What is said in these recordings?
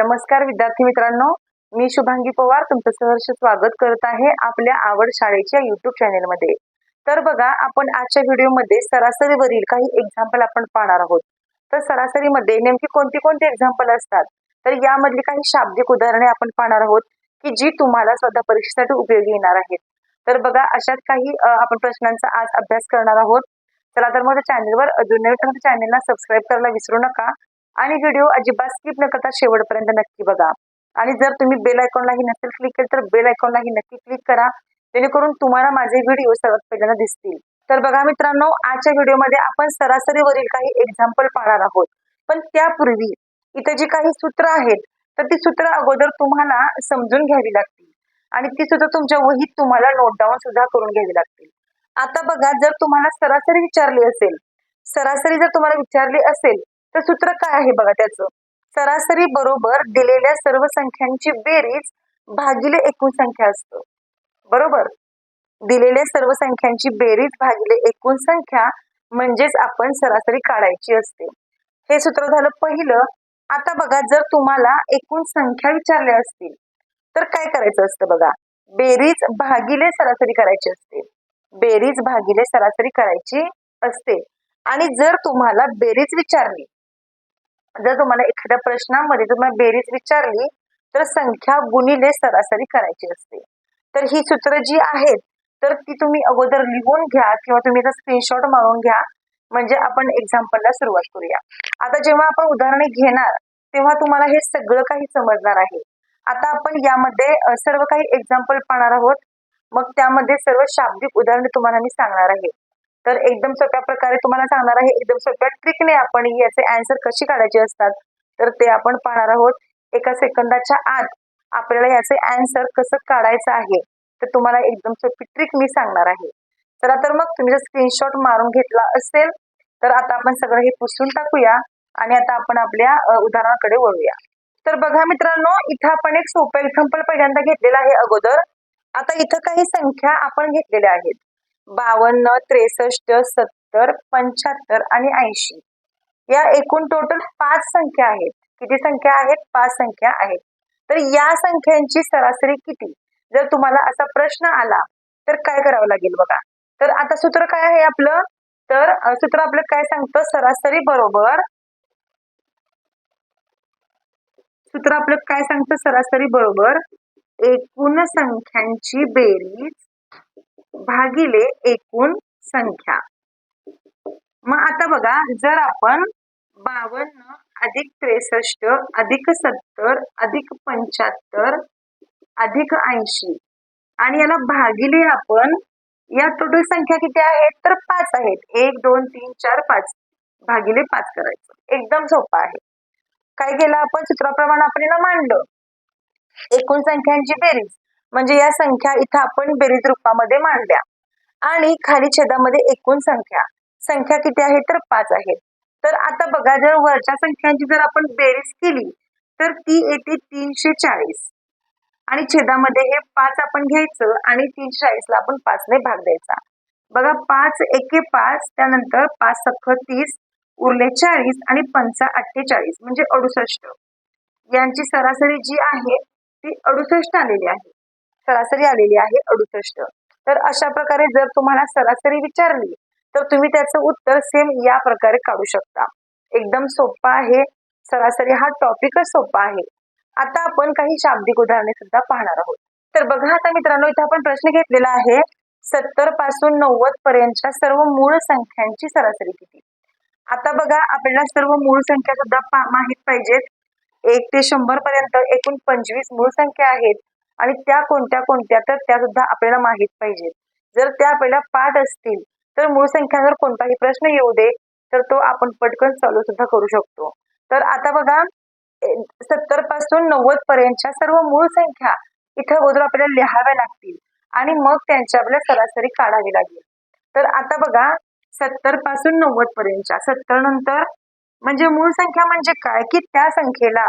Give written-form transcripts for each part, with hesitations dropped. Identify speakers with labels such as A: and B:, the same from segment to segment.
A: नमस्कार विद्यार्थी मित्रांनो, मी शुभांगी पवार तुमचं सहर्ष स्वागत करत आहे आपल्या आवड शाळेच्या YouTube चॅनेलमध्ये। तर बघा, आपण आजच्या व्हिडिओमध्ये सरासरीवरील काही एक्झाम्पल आपण पाहणार आहोत। तर सरासरीमध्ये नेमकी कोणती कोणती एक्झाम्पल असतात, तर यामधली काही शाब्दिक उदाहरणे आपण पाहणार आहोत की जी तुम्हाला स्पर्धा परीक्षेसाठी उपयोगी येणार आहेत। तर बघा, अशाच काही आपण प्रश्नांचा आज अभ्यास करणार आहोत। चला तर मग चॅनलवर अजून नवीन चॅनलला सबस्क्राईब करायला विसरू नका आणि व्हिडिओ अजिबात स्किप न करता शेवटपर्यंत नक्की बघा। आणि जर तुम्ही बेल आयकॉनलाही नसेल क्लिक केलं तर बेल आयकॉनलाही नक्की क्लिक करा, जेणेकरून तुम्हाला माझे व्हिडिओ सर्वात पहिल्यांदा दिसतील। तर बघा मित्रांनो, आजच्या व्हिडिओमध्ये आपण सरासरीवरील काही एक्झाम्पल पाहणार आहोत। पण त्यापूर्वी इथे जी काही सूत्र आहेत, तर ती सूत्र अगोदर तुम्हाला समजून घ्यावी लागतील आणि ती सूत्र तुमच्या वहीत तुम्हाला नोट डाऊन सुद्धा करून घ्यावी लागतील। आता बघा, जर तुम्हाला सरासरी विचारली असेल, सरासरी जर तुम्हाला विचारली असेल तर सूत्र काय आहे बघा त्याचं। सरासरी बरोबर दिलेल्या सर्व संख्यांची बेरीज भागिले एकूण संख्या असतं। बरोबर, दिलेल्या सर्व संख्यांची बेरीज भागिले एकूण संख्या म्हणजेच आपण सरासरी काढायची असते। हे सूत्र झालं पहिलं। आता बघा, जर तुम्हाला एकूण संख्या विचारल्या असतील तर काय करायचं असतं बघा, बेरीज भागिले सरासरी करायची असते। बेरीज भागिले सरासरी करायची असते। आणि जर तुम्हाला बेरीज विचारली, जर तुम्हाला एखाद्या प्रश्नामध्ये तुम्हाला बेरीज विचारली तर संख्या गुणिले सरासरी करायची असते। तर ही सूत्र जी आहेत तर ती तुम्ही अगोदर लिहून घ्या किंवा तुम्ही याचा स्क्रीनशॉट मारून घ्या, म्हणजे आपण एक्झाम्पलला सुरुवात करूया। आता जेव्हा आपण उदाहरणे घेणार तेव्हा तुम्हाला हे सगळं काही समजणार आहे। आता आपण यामध्ये सर्व काही एक्झाम्पल पाहणार आहोत, मग त्यामध्ये सर्व शाब्दिक उदाहरणे तुम्हाला मी सांगणार आहे। तर एकदम सोप्या प्रकारे तुम्हाला सांगणार आहे, एकदम सोप्या ट्रिकने आपण याचे आन्सर कशी काढायचे असतात तर ते आपण पाहणार आहोत। एका सेकंदाच्या आत आपल्याला याचे आन्सर कसं काढायचं आहे तर तुम्हाला एकदम सोपी ट्रिक मी सांगणार आहे। चला तर मग तुम्ही जर स्क्रीनशॉट मारून घेतला असेल तर आता आपण सगळं हे पुसून टाकूया आणि आता आपण आपल्या उदाहरणाकडे वळूया। तर बघा मित्रांनो, इथं आपण एक सोपं एक्झाम्पल पहिल्यांदा घेतलेलं आहे अगोदर। आता इथं काही संख्या आपण घेतलेल्या आहेत, 52, 63, 70, 75 आणि 80। या एकूण टोटल 5 संख्या आहेत। किती संख्या आहेत? 5 संख्या आहेत। तर या संख्यांची सरासरी किती? जर तुम्हाला असा प्रश्न आला तर काय करावं लागेल बघा। तर आता सूत्र काय आहे आपलं, तर सूत्र आपलं काय सांगतं, सरासरी बरोबर, सूत्र आपलं काय सांगतं, सरासरी बरोबर एकूण संख्यांची बेरीज भागिले एकूण संख्या। मग आता बघा, जर आपण 52 अधिक 63 अधिक 70 अधिक 75 अधिक 80 आणि याला भागिले आपण, या टोटल संख्या किती आहेत तर 5 आहेत। 1 2 3 4 5 भागिले 5 करायचं, एकदम सोपं आहे। काय केलं आपण, सूत्राप्रमाणे आपण याला मांडलं। एकूण संख्यांची बेरीज म्हणजे या संख्या इथं आपण बेरीज रूपामध्ये मांडल्या आणि खाली छेदामध्ये एकूण संख्या, संख्या किती आहे तर 5 आहेत। तर आता बघा, जर वरच्या संख्यांची जर आपण बेरीज केली तर ती येते 340 आणि छेदामध्ये हे 5 आपण घ्यायचं आणि 340 ला आपण 5 ने भाग द्यायचा। बघा, 5 एके 5, त्यानंतर 5 सख 30 उरले 40 आणि 5 48 म्हणजे 68। यांची सरासरी जी आहे ती 68 आलेली आहे, सरासरी आलेली आहे 68। तर अशा प्रकारे जर तुम्हाला सरासरी विचारली तर तुम्ही त्याचं उत्तर सेम या प्रकारे काढू शकता। एकदम सोपा आहे, सरासरी हा टॉपिकच सोपा आहे। आता आपण काही शाब्दिक उदाहरणे सुद्धा पाहणार आहोत। तर बघा आता मित्रांनो, इथे आपण प्रश्न घेतलेला आहे, 70 पासून 90 पर्यंतच्या सर्व मूळ संख्यांची सरासरी किती। आता बघा, आपल्याला सर्व मूळ संख्या सुद्धा माहित पाहिजेत। 1 ते 100 पर्यंत एकूण 25 मूळ संख्या आहेत आणि त्या कोणत्या कोणत्या तर त्या सुद्धा आपल्याला माहित पाहिजेत। जर त्या आपल्याला पाठ असतील तर मूळ संख्यांवर कोणताही प्रश्न येऊ दे तर तो आपण पटकन सॉल्व्ह सुद्धा करू शकतो। तर आता बघा, 70 पासून 90 पर्यंतच्या सर्व मूळ संख्या इथं अगोदर आपल्याला लिहाव्या लागतील आणि मग त्यांची आपल्याला सरासरी काढावी लागेल। तर आता बघा, 70 पासून 90 पर्यंतच्या, 70 नंतर म्हणजे मूळ संख्या म्हणजे काय की त्या संख्येला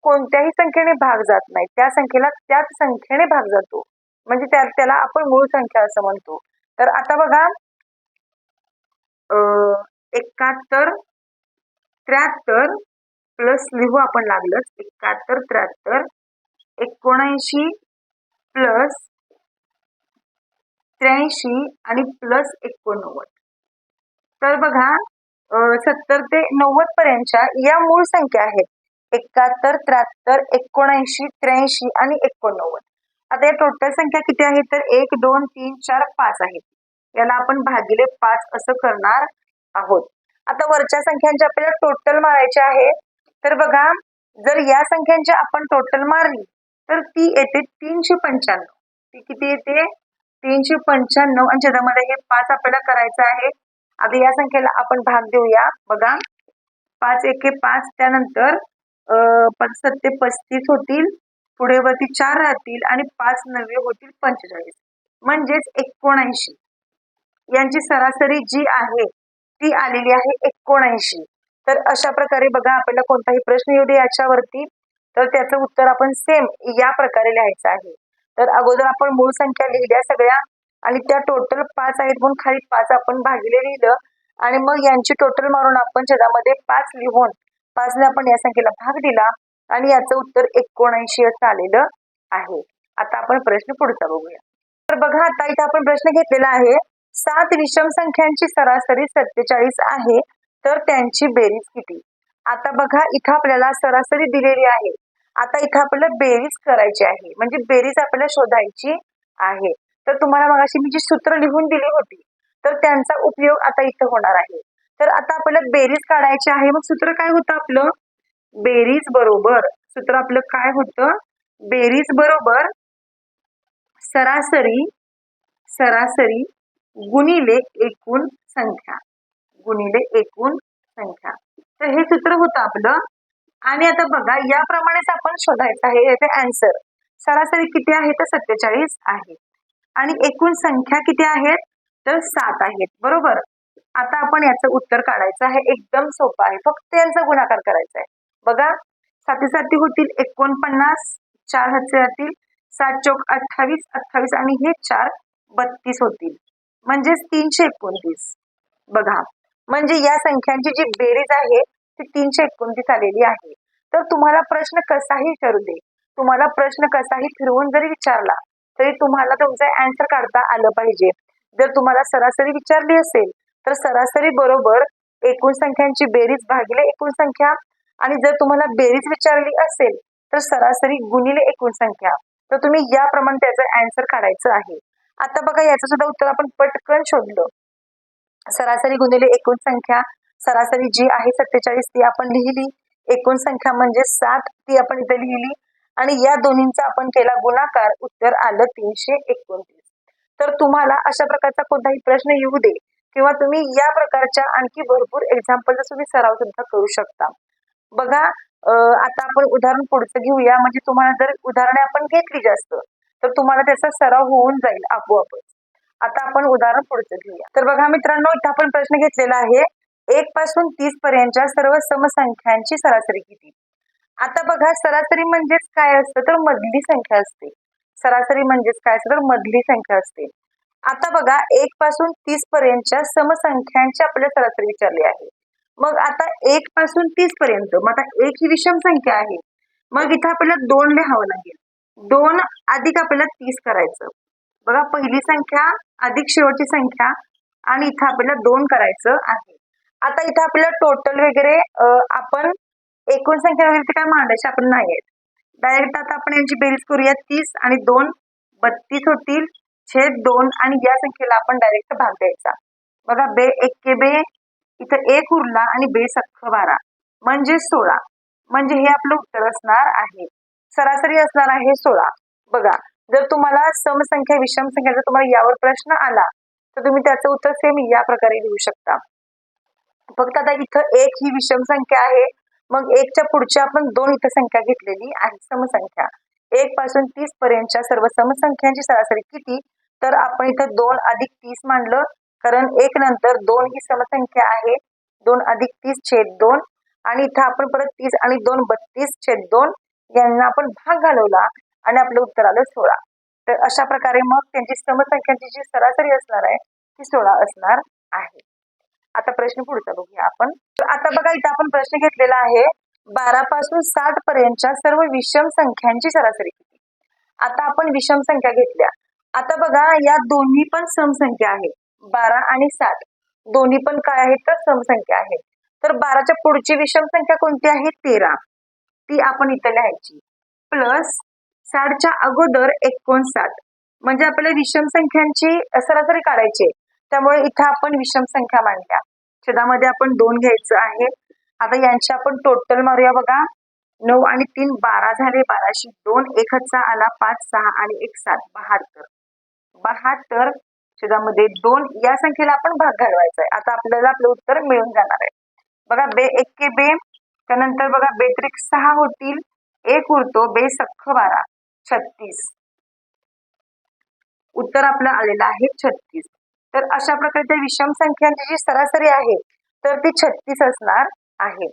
A: कोणत्याही संख्येने भाग जात नाही, त्या संख्येला त्याच संख्येने भाग जातो, म्हणजे त्याला आपण मूळ संख्या असं म्हणतो। तर आता बघा, 71, 73, प्लस लिहू आपण लागलंच 71 73 79 प्लस 83 आणि प्लस 89. तर बघा 70 ते 90 पर्यंतच्या या मूळ संख्या आहेत 71 73 79 83 आणि 89. आता या टोटल संख्या किती आहेत तर 1 2 3 4 5 आहेत. याला आपण भागिले 5 असं करणार आहोत. आता वरच्या संख्यांचे आपल्याला टोटल मारायचे आहे. तर बघा जर या संख्यांची आपण टोटल मारली तर ती येते 395. ती किती येते 395 आणि ज्यामध्ये हे 5 आपल्याला करायचं आहे. आता या संख्येला आपण भाग देऊया. बघा 5 एके 5 त्यानंतर 5 सत्ते 35 होतील. पुढे वरती 4 राहतील आणि 5 नव्वे होतील 45 म्हणजेच 79. यांची सरासरी जी आहे ती आलेली आहे 79. तर अशा प्रकारे बघा आपल्याला कोणताही प्रश्न येऊ दे याच्यावरती तर त्याचं उत्तर आपण सेम या प्रकारे लिहायचं आहे. तर अगोदर आपण मूळ संख्या लिहिल्या सगळ्या आणि त्या टोटल 5 आहेत म्हणून खाली 5 आपण भागिले लिहिलं आणि मग यांची टोटल मारून आपण छेदामध्ये 5 लिहून 5 ने आपण या संख्येला भाग दिला आणि याचं उत्तर 79 असं आलेलं आहे. आता आपण प्रश्न पुढचा बघूया. तर बघा आता इथे आपण प्रश्न घेतलेला आहे 7 विषम संख्यांची सरासरी 47 आहे तर त्यांची बेरीज किती. आता बघा इथं आपल्याला सरासरी दिलेली आहे. आता इथं आपल्याला बेरीज करायची आहे म्हणजे बेरीज आपल्याला शोधायची आहे. तर तुम्हाला मगाशी मी जी सूत्र लिहून दिली होती तर त्यांचा उपयोग आता इथं होणार आहे. तर आता आपल्याला बेरीज काढायची आहे. मग सूत्र काय होतं आपलं बेरीज बरोबर सूत्र आपलं काय होतं बेरीज बरोबर सरासरी सरासरी गुणिले एकूण संख्या गुणिले एकूण संख्या. तर हे सूत्र होतं आपलं. आणि आता बघा याप्रमाणेच आपण शोधायचं आहे. याचे आन्सर सरासरी किती आहे तर 47 आहे आणि एकूण संख्या किती आहेत तर 7 आहेत बरोबर. आता आपण याचं उत्तर काढायचं आहे. एकदम सोपं आहे. फक्त यांचा गुणाकार करायचा आहे. बघा 7 7 होतील 49 4 हातचे राहतील 7 चौक 28 28 आणि हे 4 32 होतील म्हणजेच 329. बघा म्हणजे या संख्यांची जी बेरीज आहे ती 329 आलेली आहे. तर तुम्हाला प्रश्न कसाही विचारू दे तुम्हाला प्रश्न कसाही फिरवून जरी विचारला तरी तुम्हाला तुमचा आन्सर काढता आलं पाहिजे. जर तुम्हाला सरासरी विचारली असेल तर सरासरी बरोबर एकूण संख्यांची बेरीज भागिले एकूण संख्या आणि जर तुम्हाला बेरीज विचारली असेल तर सरासरी गुणिले एकूण संख्या. तर तुम्ही याप्रमाणे त्याचं आन्सर काढायचं आहे. आता बघा याचं सुद्धा उत्तर आपण पटकन शोधलं. सरासरी गुणिले एकूण संख्या सरासरी जी आहे 47 ती आपण लिहिली. एकूण संख्या म्हणजे 7 ती आपण इथे लिहिली आणि या दोन्हींचा आपण केला गुणाकार उत्तर आलं 329. तर तुम्हाला अशा प्रकारचा कोणताही प्रश्न येऊ दे किंवा तुम्ही या प्रकारच्या आणखी भरपूर एक्झाम्पलचा तुम्ही सराव सुद्धा करू शकता. बघा आता आपण उदाहरण पुढचं घेऊया म्हणजे तुम्हाला जर उदाहरणे आपण घेतली जास्त तर तुम्हाला त्याचा सराव होऊन जाईल आपोआपच. आता आपण उदाहरण पुढचं घेऊया. तर बघा मित्रांनो इथं आपण प्रश्न घेतलेला आहे 1 पासून 30 पर्यंतच्या सर्व समसंख्यांची सरासरी किती. आता बघा सरासरी म्हणजेच काय असतं तर मधली संख्या असते. सरासरी म्हणजेच काय असतं तर मधली संख्या असते. आता बघा 1 पासून 30 पर्यंतच्या समसंख्यांची आपल्याला सरासरी विचारली आहे. मग आता 1 पासून 30 पर्यंत मग आता 1 ही विषम संख्या आहे. मग इथं आपल्याला 2 लिहावं लागेल. 2 अधिक आपल्याला 30 करायचं. बघा पहिली संख्या अधिक शेवटची संख्या आणि इथं आपल्याला 2 करायचं आहे. आता इथं आपल्याला टोटल वगैरे आपण एकूण संख्या वगैरे काय मांडायची आपण नाही आहेत. डायरेक्ट आता आपण यांची बेरीज करूया 30 आणि 2 32 होतील छेद 2 आणि या संख्येला आपण डायरेक्ट भाग द्यायचा. बघा बे 1 के बे इथं 1 उरला आणि बे सख्ख 12 म्हणजे 16 म्हणजे हे आपलं उत्तर असणार आहे. सरासरी असणार आहे 16. बघा जर तुम्हाला समसंख्या विषम संख्या जर तुम्हाला यावर प्रश्न आला तर तुम्ही त्याचं उत्तर सेम या प्रकारे लिहू शकता. फक्त आता इथं 1 ही विषम संख्या आहे मग 1च्या पुढची आपण 2 इथं संख्या घेतलेली आहे समसंख्या. 1 पासून 30 पर्यंतच्या सर्व समसंख्यांची सरासरी किती तर आपण इथं 2 अधिक 30 मांडलं कारण 1 नंतर 2 ही समसंख्या आहे. 2 अधिक 30 छेद 2 आणि इथं आपण परत 30 आणि 2 32 छेद 2 यांना आपण भाग घालवला आणि आपलं उत्तर आलं 16. तर अशा प्रकारे मग त्यांची समसंख्यांची जी सरासरी असणार आहे ती 16 असणार आहे. आता प्रश्न पुढचा बघूया आपण. आता बघा इथं आपण प्रश्न घेतलेला आहे 12 पासून 60 पर्यंतच्या सर्व विषम संख्यांची सरासरी किती? आता आपण विषम संख्या घेतल्या. आता बघा या दोन्ही पण समसंख्या आहेत. 12 आणि 60 दोन्ही पण काय आहेत तर समसंख्या आहेत. तर 12च्या पुढची विषम संख्या कोणती आहे? 13. ती आपण इथं लिहायची. प्लस 60च्या अगोदर 59 म्हणजे आपल्याला विषम संख्यांची सरासरी काढायची आहे. त्यामुळे इथं आपण विषम संख्या मांडल्या. छेदामध्ये आपण 2 घ्यायचं आहे. आता यांची आपण टोटल मारूया बघा. 9 आणि 3 12 झाले. 12शी 2 1 हातचा आला 5 6 आणि 1 7 72. 72 छेदामध्ये 2 या संख्येला आपण भाग घालवायचा आहे. आता आपल्याला आपलं उत्तर मिळून जाणार आहे. बघा बे 1 के बे, त्यानंतर बघा बेत्रिक 6 होतील, 1 उरतो, बे सख्ख 12 36. उत्तर आपलं आलेलं आहे 36. तर अशा प्रकारे त्या विषम संख्यांची जी सरासरी आहे तर ती 36 असणार आहे.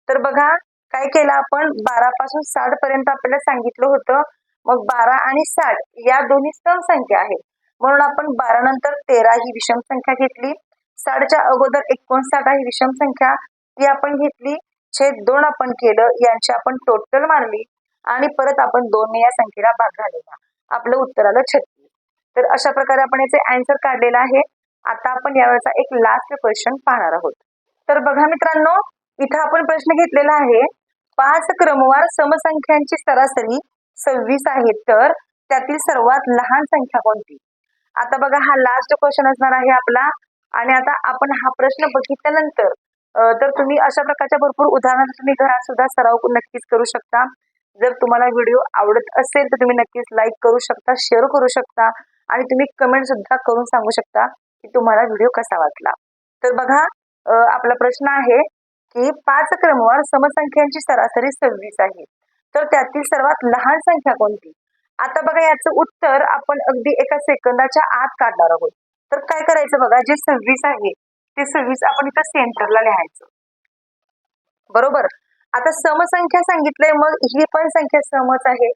A: तर बघा काय केलं आपण, 12 पासून 60 पर्यंत आपल्याला सांगितलं होतं. मग 12 आणि 60 या दोन्ही समसंख्या आहेत म्हणून आपण 12 नंतर 13 ही विषम संख्या घेतली. 60च्या अगोदर 59 ही विषम संख्या ती आपण घेतली. छेद 2 आपण केलं, यांची आपण टोटल मारली आणि परत आपण 2 ने या संख्येला भाग घालवला. आपलं उत्तर आलं 36. तर अशा प्रकारे आपण याचे आन्सर काढलेला आहे. आता आपण यावेळेचा एक लास्ट क्वेश्चन पाहणार आहोत. तर बघा मित्रांनो, इथं आपण प्रश्न घेतलेला आहे 5 क्रमवार समसंख्यांची सरासरी 26 आहे तर त्यातील सर्वात लहान संख्या कोणती? आता बघा हा लास्ट क्वेश्चन असणार आहे आपला. आणि आता आपण हा प्रश्न बघितल्यानंतर तर तुम्ही अशा प्रकारच्या भरपूर उदाहरणांचा तुम्ही घरात सुद्धा सराव नक्कीच करू शकता. जर तुम्हाला व्हिडिओ आवडत असेल तर तुम्ही नक्कीच लाईक करू शकता, शेअर करू शकता आणि तुम्ही कमेंट सुद्धा करून सांगू शकता की तुम्हाला व्हिडिओ कसा वाटला. तर बघा आपला प्रश्न आहे की 5 क्रमवार समसंख्यांची सरासरी 26 आहे तर त्यातील सर्वात लहान संख्या कोणती? आता बघा याचं उत्तर आपण अगदी एका सेकंदाच्या आत काढणार आहोत. तर काय करायचं बघा, जे 26 आहे ते 26 आपण इथं सेंटरला लिहायचं. बरोबर. आता समसंख्या सांगितलंय मग ही पण संख्या समच आहे.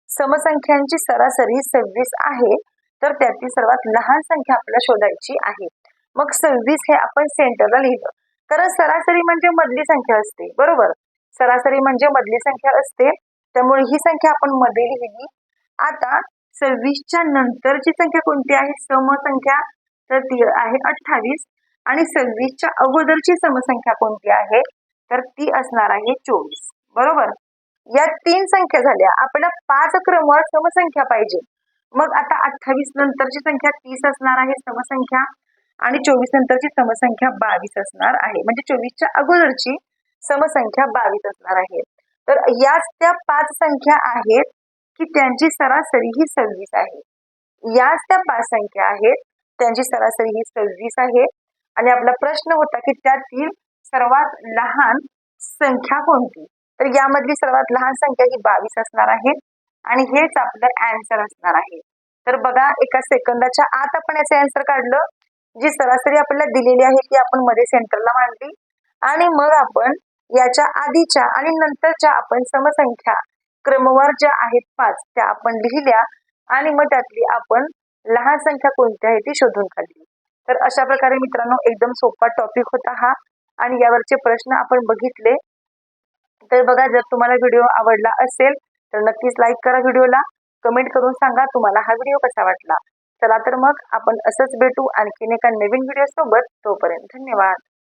A: समसंख्यांची सरासरी 26 आहे तर त्यातील सर्वात लहान संख्या आपल्याला शोधायची आहे. मग 26 हे आपण सेंटरला लिहिलं कारण सरासरी म्हणजे मधली संख्या असते. बरोबर, सरासरी म्हणजे मधली संख्या असते त्यामुळे ही संख्या आपण मध्ये लिहिली. आता 26च्या नंतरची संख्या कोणती आहे समसंख्या? तर ती आहे 28. आणि 26च्या अगोदरची समसंख्या कोणती आहे तर ती असणार आहे 24. बरोबर, या 3 संख्या झाल्या. आपल्याला 5 क्रमवार समसंख्या पाहिजे. मग आता 28 नंतरची संख्या 30 असणार आहे समसंख्या आणि 24 नंतरची समसंख्या 22 असणार आहे. म्हणजे 24च्या अगोदरची समसंख्या 22 असणार आहे. तर याच त्या 5 संख्या आहेत की त्यांची सरासरी ही 26 आहे. याच त्या 5 संख्या आहेत त्यांची सरासरी ही 26 आहे. आणि आपला प्रश्न होता की त्यातील सर्वात लहान संख्या कोणती? तर यामधली सर्वात लहान संख्या ही 22 असणार आहे आणि हेच आपलं आन्सर असणार आहे. तर बघा एका सेकंदाच्या आत आपण याचे आन्सर काढलं. जी सरासरी आपल्याला दिलेली आहे ती आपण मध्ये सेंटरला मांडली आणि मग आपण याच्या आधीच्या आणि नंतरच्या आपण समसंख्या क्रमवार ज्या आहेत 5 त्या आपण लिहिल्या आणि मग त्यातली आपण लहान संख्या कोणती आहे ती शोधून काढली. तर अशा प्रकारे मित्रांनो एकदम सोपा टॉपिक होता हा आणि यावरचे प्रश्न आपण बघितले. तर बघा जर तुम्हाला व्हिडिओ आवडला असेल तर नक्कीच लाईक करा व्हिडिओला, कमेंट करून सांगा तुम्हाला हा व्हिडिओ कसा वाटला. चला तर मग आपण असंच भेटू आणखीन एका नवीन व्हिडिओ सोबत. तोपर्यंत धन्यवाद.